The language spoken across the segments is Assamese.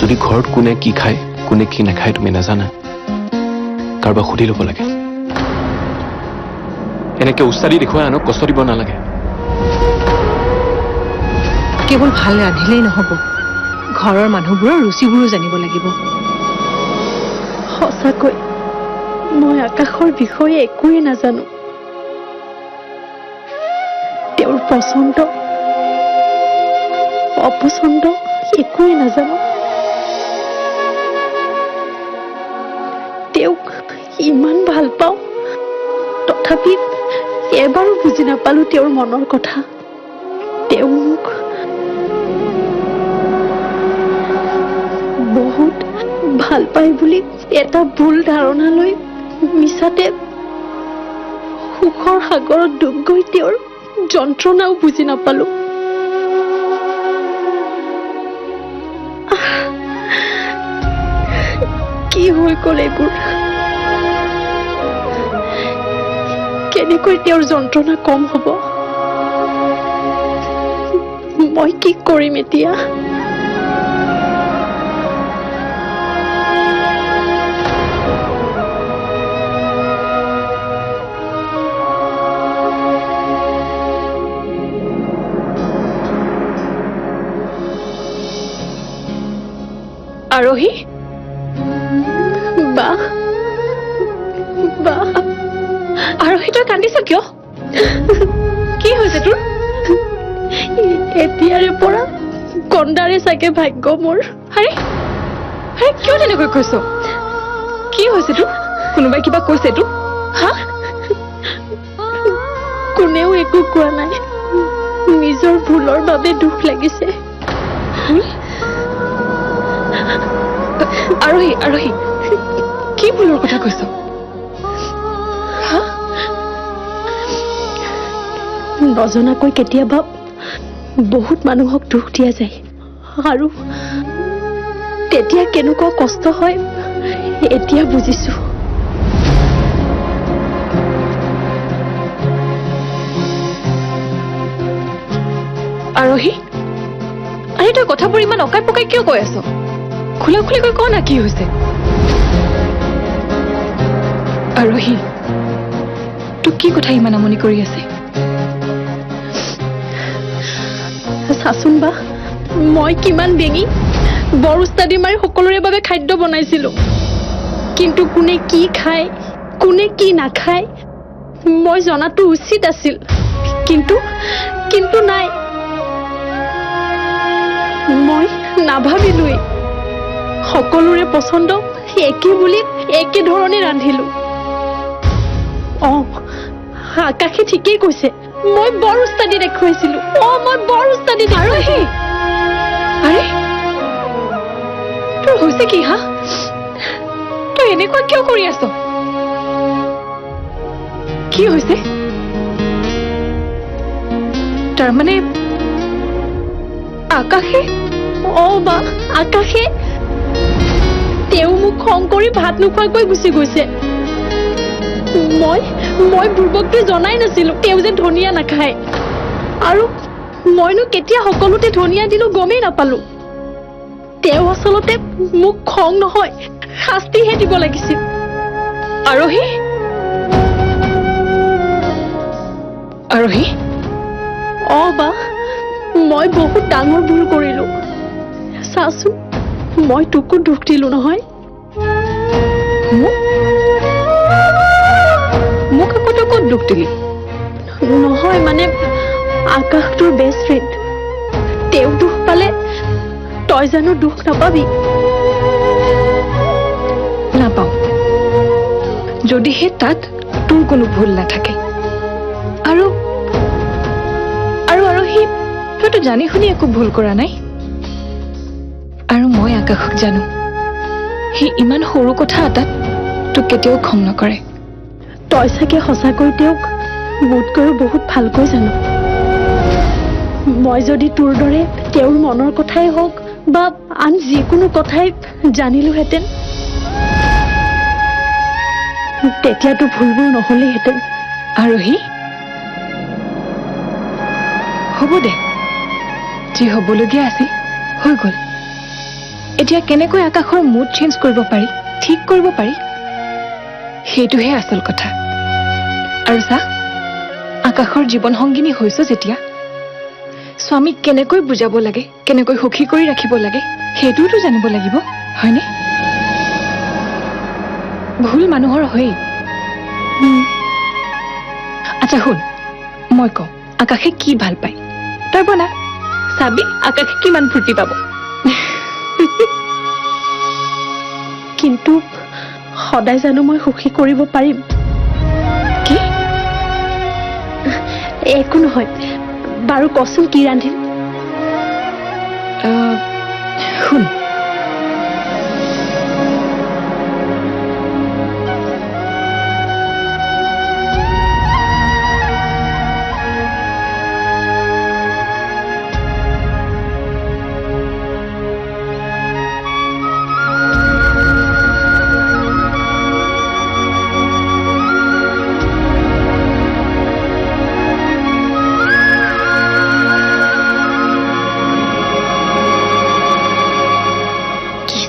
যদি ঘৰত কোনে কি খায় কোনে কি নাখায় তুমি নাজানা কাৰোবাক সুধি ল'ব লাগে এনেকে উস্তাদি দেখুৱাই আনক কষ্ট দিব নালাগে কেৱল ভাল ৰান্ধিলেই নহ'ব ঘৰৰ মানুহবোৰৰ ৰুচিবোৰো জানিব লাগিব সঁচাকৈ মই আকাশৰ বিষয়ে একোৱে নাজানো তেওঁৰ পচন্দ অপচন্দ একোৱে নাজানো তেওঁক ইমান ভাল পাওঁ তথাপি এবাৰো বুজি নাপালো তেওঁৰ মনৰ কথা তেওঁ মোক বহুত ভাল পায় বুলি এটা ভুল ধাৰণা লৈ মিছাতে সুখৰ সাগৰত ডুব গৈ তেওঁৰ যন্ত্ৰণাও বুজি নাপালো কি হৈ গ'ল এইবোৰ কেনেকৈ তেওঁৰ যন্ত্ৰণা কম হ'ব মই কি কৰিম এতিয়া আৰোহী বা বা আৰোহী তই কান্দিছ কিয় কি হৈছে তোৰ এতিয়াৰে পৰা কন্দাৰে চাগে ভাগ্য মোৰ আৰে আৰে কিয় তেনেকৈ কৈছ কি হৈছে তোৰ কোনোবাই কিবা কৈছে তোৰ হা কোনেও একো কোৱা নাই নিজৰ ভুলৰ বাবে দুখ লাগিছে আৰোহী আৰোহী কি ভুলৰ কথা কৈছ নজনাকৈ কেতিয়াবা বহুত মানুহক দুখ দিয়া যায় আৰু তেতিয়া কেনেকুৱা কষ্ট হয় এতিয়া বুজিছো আৰোহী আৰে তই কথাবোৰ ইমান অকাই পকাই কিয় কৈ আছ খোলা খুলিকৈ ক না কি হৈছে আৰোহী তোক কি কথা ইমান আমনি কৰি আছে চাচোন বা মই কিমান বেঙি বৰ উস্তাদি মাৰি সকলোৰে বাবে খাদ্য বনাইছিলো কিন্তু কোনে কি খায় কোনে কি নাখায় মই জনাটো উচিত আছিল কিন্তু কিন্তু নাই মই নাভাবিলোই সকলোৰে পছন্দ একে বুলি একে ধৰণে ৰান্ধিলো আকাশে ঠিকেই কৈছে মই বৰ উস্তাদি দেখুৱাইছিলো মই বৰ উস্তাদি আৰোহী আৰে তোৰ হৈছে কি হা তই এনেকুৱা কিয় কৰি আছ কি হৈছে তাৰমানে আকাশে বা আকাশে তেওঁ মোক খং কৰি ভাত নোখোৱাকৈ গুচি গৈছে মই বুৰ্বকটোৱে জনাই নাছিলো তেওঁ যে ধনিয়া নাখায় আৰু মইনো কেতিয়া সকলোতে ধনিয়া দিলো গমেই নাপালো তেওঁ আচলতে মোক খং নহয় শাস্তিহে দিব লাগিছিল আৰোহী আৰোহী বা মই বহুত ডাঙৰ ভুল কৰিলো চাচোন মই তোকো দুখ দিলো নহয় মোক আকৌ তই ক'ত দুখ দিলি নহয় মানে আকাশ তোৰ বেষ্ট ফ্ৰেণ্ড তেওঁ দুখ পালে তই জানো দুখ নাপাবি নাপাওঁ যদিহে তাত তোৰ কোনো ভুল নাথাকে আৰু সি তইতো জানি শুনি একো ভুল কৰা নাই আৰু মই আকাশক জানো সি ইমান সৰু কথা এটাত তোক কেতিয়াও খং নকৰে তই চাগে সঁচাকৈ তেওঁক মোতকৈও বহুত ভালকৈ জানো মই যদি তোৰ দৰে তেওঁৰ মনৰ কথাই হওক বা আন যিকোনো কথাই জানিলোহেঁতেন তেতিয়াতো ভুলবোৰ নহ'লেহেঁতেন আৰোহী হ'ব দে যি হ'বলগীয়া আছিল হৈ গ'ল এতিয়া কেনেকৈ আকাশৰ মুড চেঞ্জ কৰিব পাৰি, ঠিক কৰিব পাৰি, সেইটোহে আচল কথা। আৰু চা, আকাশৰ জীৱন সংগিনী হৈছ যেতিয়া, স্বামীক কেনেকৈ বুজাব লাগে, কেনেকৈ সুখী কৰি ৰাখিব লাগে, সেইটোওতো জানিব লাগিব, হয়নে? ভুল মানুহৰ হয়েই। আচ্ছা শুন, মই কওঁ আকাশে কি ভাল পায়, তই বনা, চাবি আকাশে কিমান ফূৰ্তি পাব। কিন্তু সদায় জানো মই সুখী কৰিব পাৰিম? কি? একো নহয়, বাৰু কচোন কি ৰান্ধিম? শুন,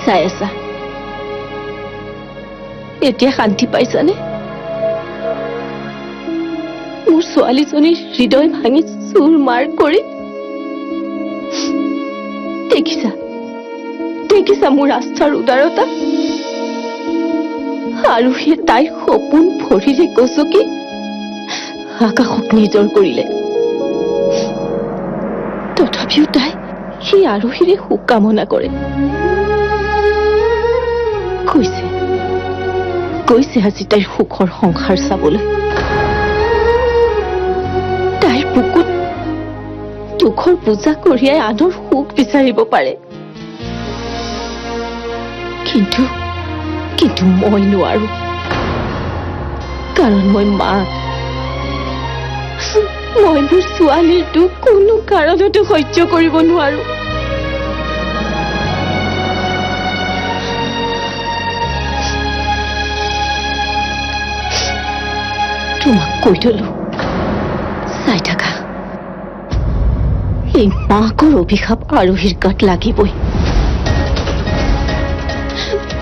চাই আছা? এতিয়া শান্তি পাইছানে? মোৰ ছোৱালীজনীৰ হৃদয় ভাঙি চুৰ মাৰ কৰি দেখিছা, দেখিছা মোৰ আস্থাৰ উদাৰতা? আৰু সেই তাইৰ সপোন ভৰিৰে গছকি আকাশক নিজৰ কৰিলে। তথাপিও তাই সেই আৰোহীৰে সুখ কামনা কৰে। কৈছে কৈছে আজি তাইৰ সুখৰ সংসাৰ চাবলৈ। তাইৰ বুকুত দুখৰ পূজা কঢ়িয়াই আনৰ সুখ বিচাৰিব পাৰে, কিন্তু কিন্তু মই নোৱাৰো, কাৰণ মই মা। মই মোৰ ছোৱালীৰ দুখ কোনো কাৰণতো সহ্য কৰিব নোৱাৰো। তোমাক কৈ থলো, চাই থাকা, এই মাকৰ অভিশাপ আৰোহীৰ গাত লাগিবই।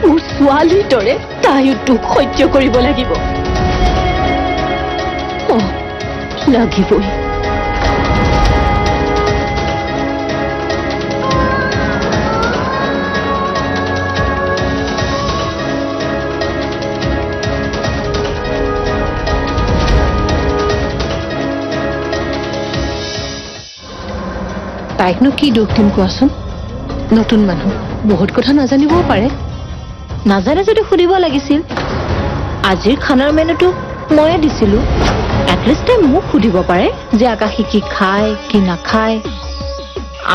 মোৰ ছোৱালীৰ দৰে তাইও দুখ সহ্য কৰিব লাগিব। লাগিবই। তাইকনো কি দুখ দিম কোৱাচোন? নতুন মানুহ, বহুত কথা নাজানিবও পাৰে। নাজানে যদি সুধিব লাগিছিল। আজিৰ খানাৰ মেনুটো ময়ে দিছিলো, এটলিষ্ট তাই মোক সুধিব পাৰে যে আকাশী কি খায় কি নাখায়।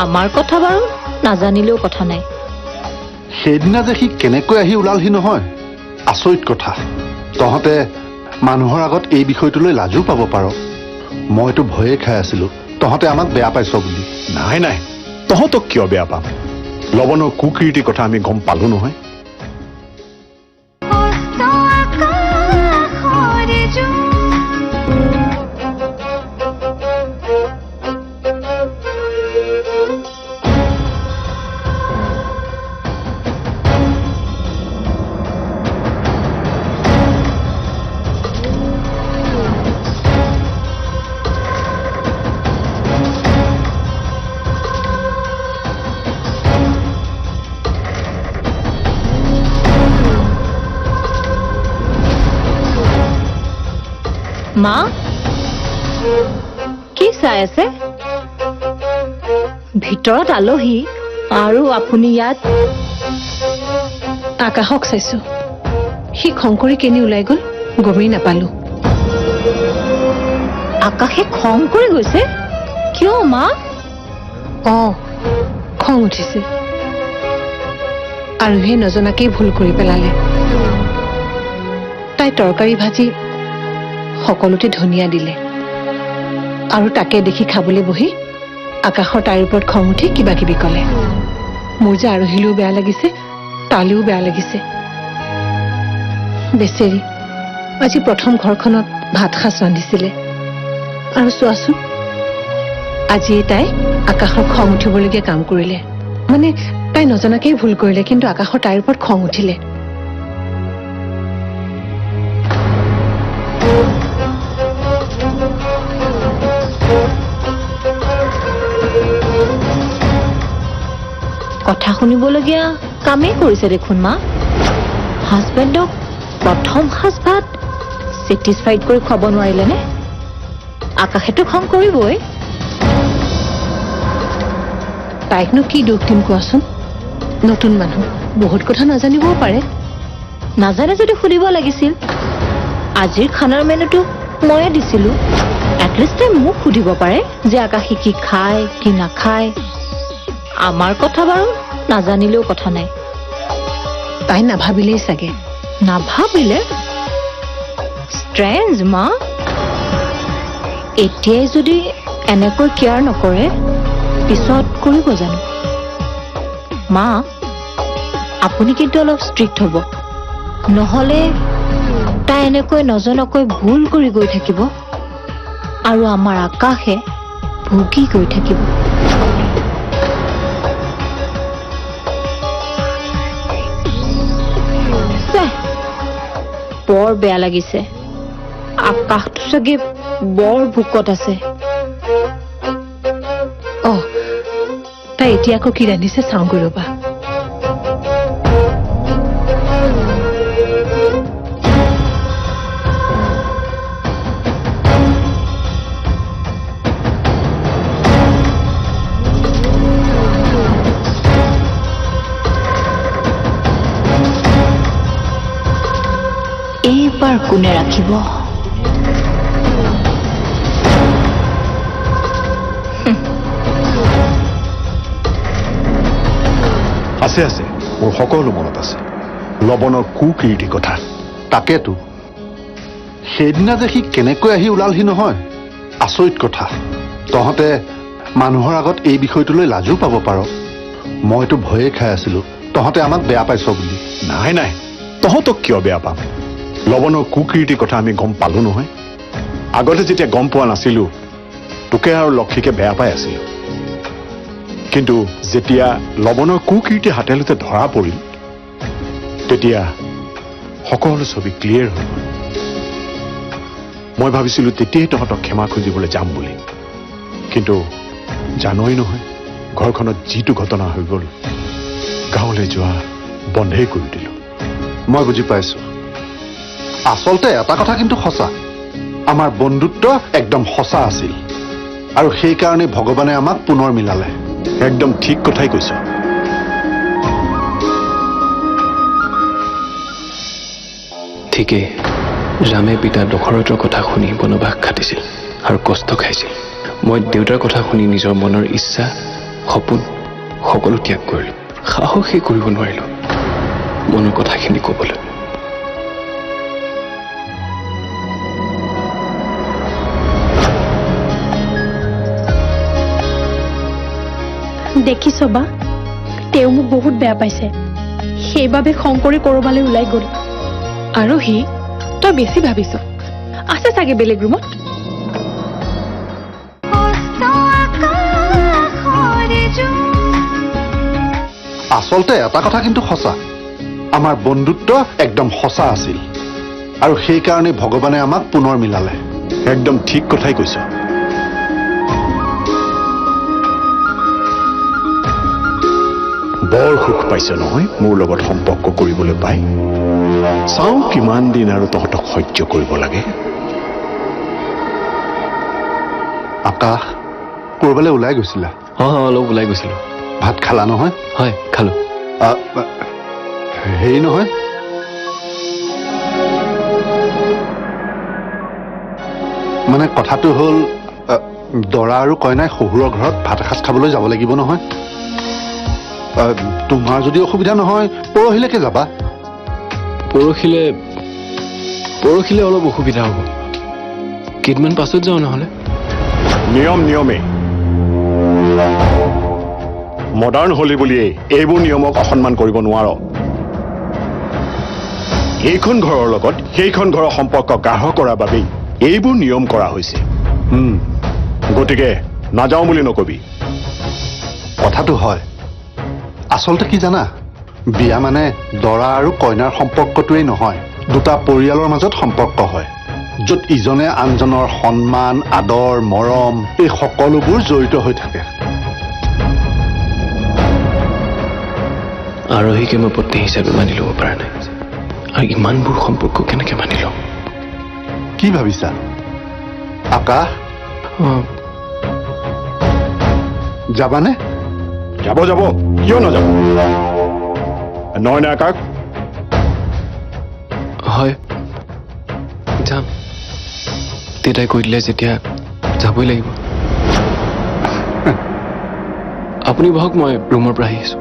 আমাৰ কথা বাৰু নাজানিলেও কথা নাই। সেইদিনা যে সি কেনেকৈ আহি ওলালহি নহয়, আচৰিত কথা। তহঁতে মানুহৰ আগত এই বিষয়টোলৈ লাজো পাব পাৰ। মইতো ভয়ে খাই আছিলো তহঁতে আমাক বেয়া পাইছ বুলি। নাই নাই, তহঁতক কিয় বেয়া পাম? লৱণৰ কুকীৰ্তিৰ কথা আমি গম পালো নহয়। মা, কি চাই আছে? ভিতৰত আলহী আৰু আপুনি ইয়াত? আকাশক চাইছো, সি খং কৰি কেনি ওলাই গল গমেই নাপালো। আকাশে খং কৰি গৈছে? কিয় মা? খং উঠিছে, আৰু সেই নজনাকেই ভুল কৰি পেলালে। তাই তৰকাৰী ভাজি সকলোতে ধনিয়া দিলে, আৰু তাকে দেখি খাবলৈ বহি আকাশৰ তাইৰ ওপৰত খং উঠি কিবা কিবি কলে। মোৰ যে আৰোহিলেও বেয়া লাগিছে, তালেও বেয়া লাগিছে। বেচেৰি, আজি প্ৰথম ঘৰখনত ভাত সাজ ৰান্ধিছিলে, আৰু চোৱাচোন আজি তাই আকাশৰ খং উঠিবলগীয়া কাম কৰিলে। মানে তাই নজনাকেই ভুল কৰিলে, কিন্তু আকাশৰ তাইৰ ওপৰত খং উঠিলে। কথা শুনিবলগীয়া কামেই কৰিছে দেখোন মা। হাজবেণ্ডক প্ৰথম সাজ ভাত ছেটিছফাইড কৰি খুৱাব নোৱাৰিলেনে? আকাশেতো খং কৰিবই। তাইকনো কি দুখ দিম কোৱাচোন? নতুন মানুহ, বহুত কথা নাজানিবও পাৰে। নাজানে যদি সুধিব লাগিছিল। আজিৰ খানাৰ মেনুটো ময়ে দিছিলো। এটলিষ্ট তাই মোক সুধিব পাৰে যে আকাশে কি খায় কি নাখায়। আমাৰ কথা বাৰু নাজানিলেও কথা নাই। তাই নাভাবিলেই চাগে। নাভাবিলে? ষ্ট্ৰেঞ্জ মা। এতিয়াই যদি এনেকৈ কেয়াৰ নকৰে, পিছত কৰিব জানো? মা, আপুনি কিন্তু অলপ ষ্ট্ৰিক্ট হ'ব, নহ'লে তাই এনেকৈ নজনাকৈ ভুল কৰি গৈ থাকিব আৰু আমাৰ আকাশে ভুগি গৈ থাকিব। বৰ বেয়া লাগিছে। আকাশটো চাগে বৰ ভোকত আছে। তাই এতিয়া আকৌ কি ৰান্ধিছে চাওঁগৈ ৰ'বা। এইবাৰ কোনে ৰাখিব? আছে আছে, মোৰ সকলো মনত আছে। লৱণৰ কুকীৰ্তি কথা। তাকেতো সেইদিনা যে সি কেনেকৈ আহি ওলালহি নহয়, আচৰিত কথা। তহঁতে মানুহৰ আগত এই বিষয়টোলৈ লাজো পাব পাৰ। মইতো ভয়ে খাই আছিলো তহঁতে আমাক বেয়া পাইছ বুলি। নাই নাই, তহঁতক কিয় বেয়া পাম? লৱণৰ কুকীৰ্তিৰ কথা আমি গম পালো নহয়। আগতে যেতিয়া গম পোৱা নাছিলো, তোকে আৰু লক্ষীকে বেয়া পাই আছিলো। কিন্তু যেতিয়া লৱণৰ কুকীৰ্তি হাতেলোতে ধৰা পৰিল, তেতিয়া সকলো ছবি ক্লিয়াৰ হৈ গ'ল। মই ভাবিছিলো তেতিয়াই তহঁতক ক্ষমা খুজিবলৈ যাম বুলি, কিন্তু জানই নহয় ঘৰখনত যিটো ঘটনা হৈ গ'ল, গাঁৱলৈ যোৱা বন্ধেই কৰি দিলো। মই বুজি পাইছো। আচলতে এটা কথা কিন্তু সঁচা, আমাৰ বন্ধুত্ব একদম সঁচা আছিল আৰু সেইকাৰণে ভগৱানে আমাক পুনৰ মিলালে। একদম ঠিক কথাই কৈছ। ঠিকেই, ৰামে পিতা দশৰথৰ কথা শুনি বনবাস খাটিছিল আৰু কষ্ট খাইছিল। মই দেউতাৰ কথা শুনি নিজৰ মনৰ ইচ্ছা, সপোন সকলো ত্যাগ কৰিলো। সাহসেই কৰিব নোৱাৰিলো মনৰ কথাখিনি ক'বলৈ। দেখিছ বা, তেওঁ মোক বহুত বেয়া পাইছে। সেইবাবে খং কৰি ক'ৰবালৈ ওলাই গ'ল। আৰু সি, তই বেছি ভাবিছ। আছে চাগে বেলেগ ৰুমত। আচলতে এটা কথা কিন্তু সঁচা, আমাৰ বন্ধুত্ব একদম সঁচা আছিল আৰু সেইকাৰণে ভগৱানে আমাক পুনৰ মিলালে। একদম ঠিক কথাই কৈছ। বৰ সুখ পাইছ নহয় মোৰ লগত সম্পৰ্ক কৰিবলৈ পাই। চাওঁ কিমান দিন আৰু তহঁতক সহ্য কৰিব লাগে। আকাশ, ক'ৰবালৈ ওলাই গৈছিলা? অলপ ওলাই গৈছিলো। ভাত খালা নহয়? হয়, খালো। হেৰি নহয়, মানে কথাটো হ'ল দৰা আৰু কইনাই শহুৰৰ ঘৰত ভাত এসাঁজ খাবলৈ যাব লাগিব নহয়। তোমাৰ যদি অসুবিধা নহয় পৰহিলৈকে যাবা। পৰহিলে অলপ অসুবিধা হ'ব। কেইদিনমান পাছত যাওঁ নহ'লে। নিয়মেই মডাৰ্ণ হলি বুলিয়েই এইবোৰ নিয়মক অসন্মান কৰিব নোৱাৰ। এইখন ঘৰৰ লগত সেইখন ঘৰৰ সম্পৰ্ক গাঢ় কৰাৰ বাবেই এইবোৰ নিয়ম কৰা হৈছে। গতিকে নাযাওঁ বুলি নকবি। কথাটো হয়, আচলতে কি জানা, বিয়া মানে দৰা আৰু কইনাৰ সম্পৰ্কটোৱেই নহয়, দুটা পৰিয়ালৰ মাজত সম্পৰ্ক হয়, য'ত ইজনে আনজনৰ সন্মান, আদৰ, মৰম এই সকলোবোৰ জড়িত হৈ থাকে। আৰোহীকে মই পত্নী হিচাপে মানি ল'ব পৰা নাই, আৰু ইমানবোৰ সম্পৰ্ক কেনেকৈ মানি ল'ম? কি ভাবিছা আকাশ, যাবানে? যাব যাব, কিয় নাযাব? নহয় নে আকাশ? হয়, যাম। দেউতাই কৈ দিলে যেতিয়া যাবই লাগিব। আপুনি বহক, মই ৰুমৰ পৰা আহি আছোঁ।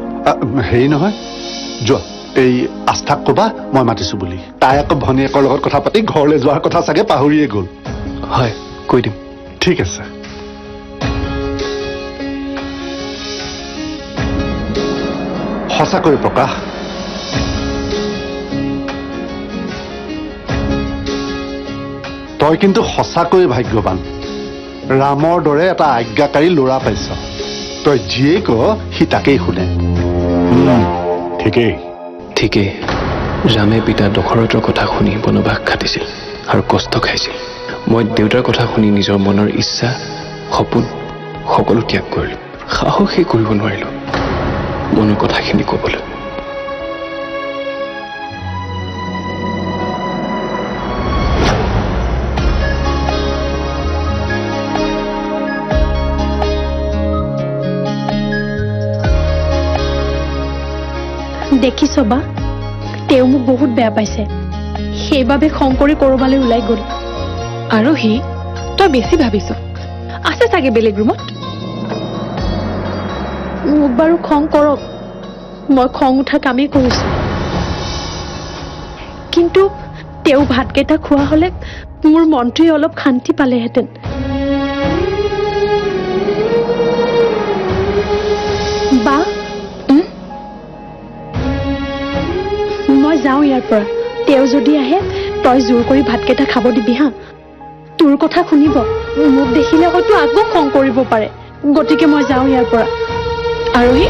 হেৰি নহয়, যোৱা এই আস্থাক ক'বা মই মাতিছো বুলি। তাই আকৌ ভনীয়েকৰ লগত কথা পাতি ঘৰলৈ যোৱাৰ কথা চাগে পাহৰিয়ে গ'ল। হয়, কৈ দিম। ঠিক আছে। সঁচাকৈ প্ৰকাশ, তই কিন্তু সঁচাকৈ ভাগ্যৱান। ৰামৰ দৰে এটা আজ্ঞাকাৰী ল'ৰা পাইছ। তই যিয়েই ক সি তাকেই শুনে। ঠিকেই। ঠিকেই, ৰামে পিতা দশৰথৰ কথা শুনি বনবাস খাটিছিল আৰু কষ্ট খাইছিল। মই দেউতাৰ কথা শুনি নিজৰ মনৰ ইচ্ছা, সপোন সকলো ত্যাগ কৰিলোঁ। সাহসেই কৰিব নোৱাৰিলোঁ মনৰ কথাখিনি ক'বলৈ। দেখিছ বা, তেওঁ মোক বহুত বেয়া পাইছে, সেইবাবে শংকৰী ক'ৰবালৈ ওলাই গ'ল। আৰু সি তই বেছি ভাবিছ, আছে চাগে বেলেগ ৰুমত। মোক বাৰু খং কৰক, মই খং উঠা কামেই কৰিছো, কিন্তু তেওঁ ভাতকেইটা খোৱা হ'লে মোৰ মনটোৱে অলপ শান্তি পালেহেঁতেন। বা, মই যাওঁ ইয়াৰ পৰা। তেওঁ যদি আহে তই জোৰ কৰি ভাতকেইটা খাব দিবি হা। তোৰ কথা শুনিব, মোক দেখিলে হয়তো আকৌ খং কৰিব পাৰে, গতিকে মই যাওঁ ইয়াৰ পৰা। আৰোহী